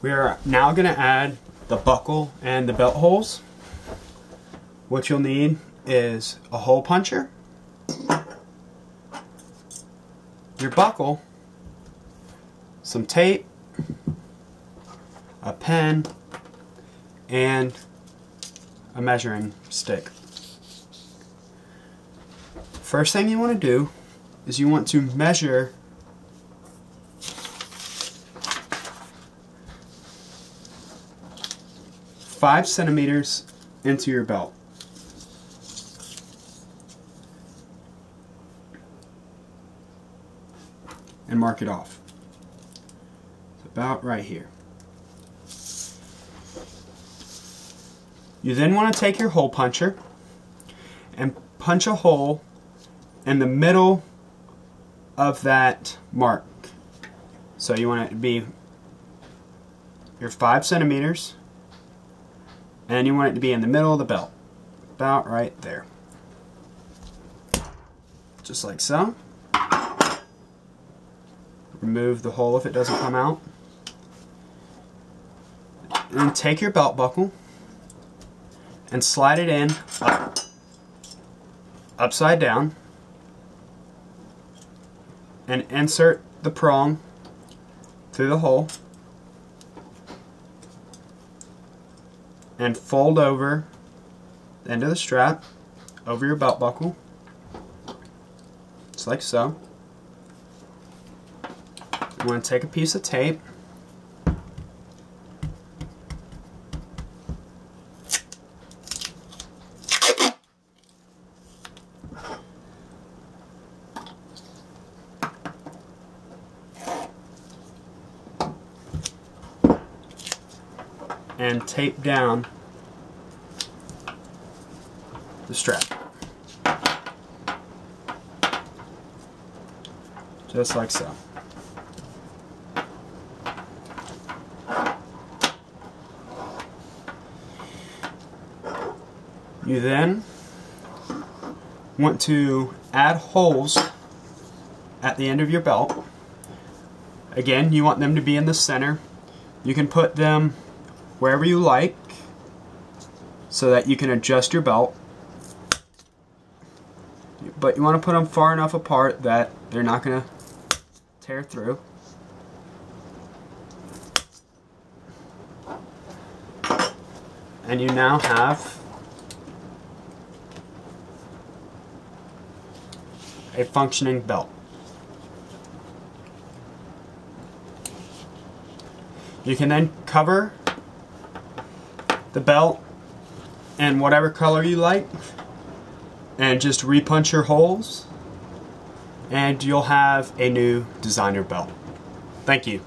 We are now going to add the buckle and the belt holes. What you'll need is a hole puncher, your buckle, some tape, a pen, and a measuring stick. First thing you want to do is you want to measure five centimeters into your belt. And mark it off. It's about right here. You then want to take your hole puncher and punch a hole in the middle of that mark. So you want it to be your 5 centimeters, and you want it to be in the middle of the belt, about right there. Just like so. Remove the hole if it doesn't come out. And then take your belt buckle and slide it in upside down and insert the prong through the hole and fold over the end of the strap over your belt buckle, just like so. You want to take a piece of tape and tape down the strap, just like so. You then want to add holes at the end of your belt. Again, you want them to be in the center. You can put them wherever you like so that you can adjust your belt, but you want to put them far enough apart that they're not going to tear through. And you now have a functioning belt. You can then cover the belt in whatever color you like and just repunch your holes, and you'll have a new designer belt. Thank you.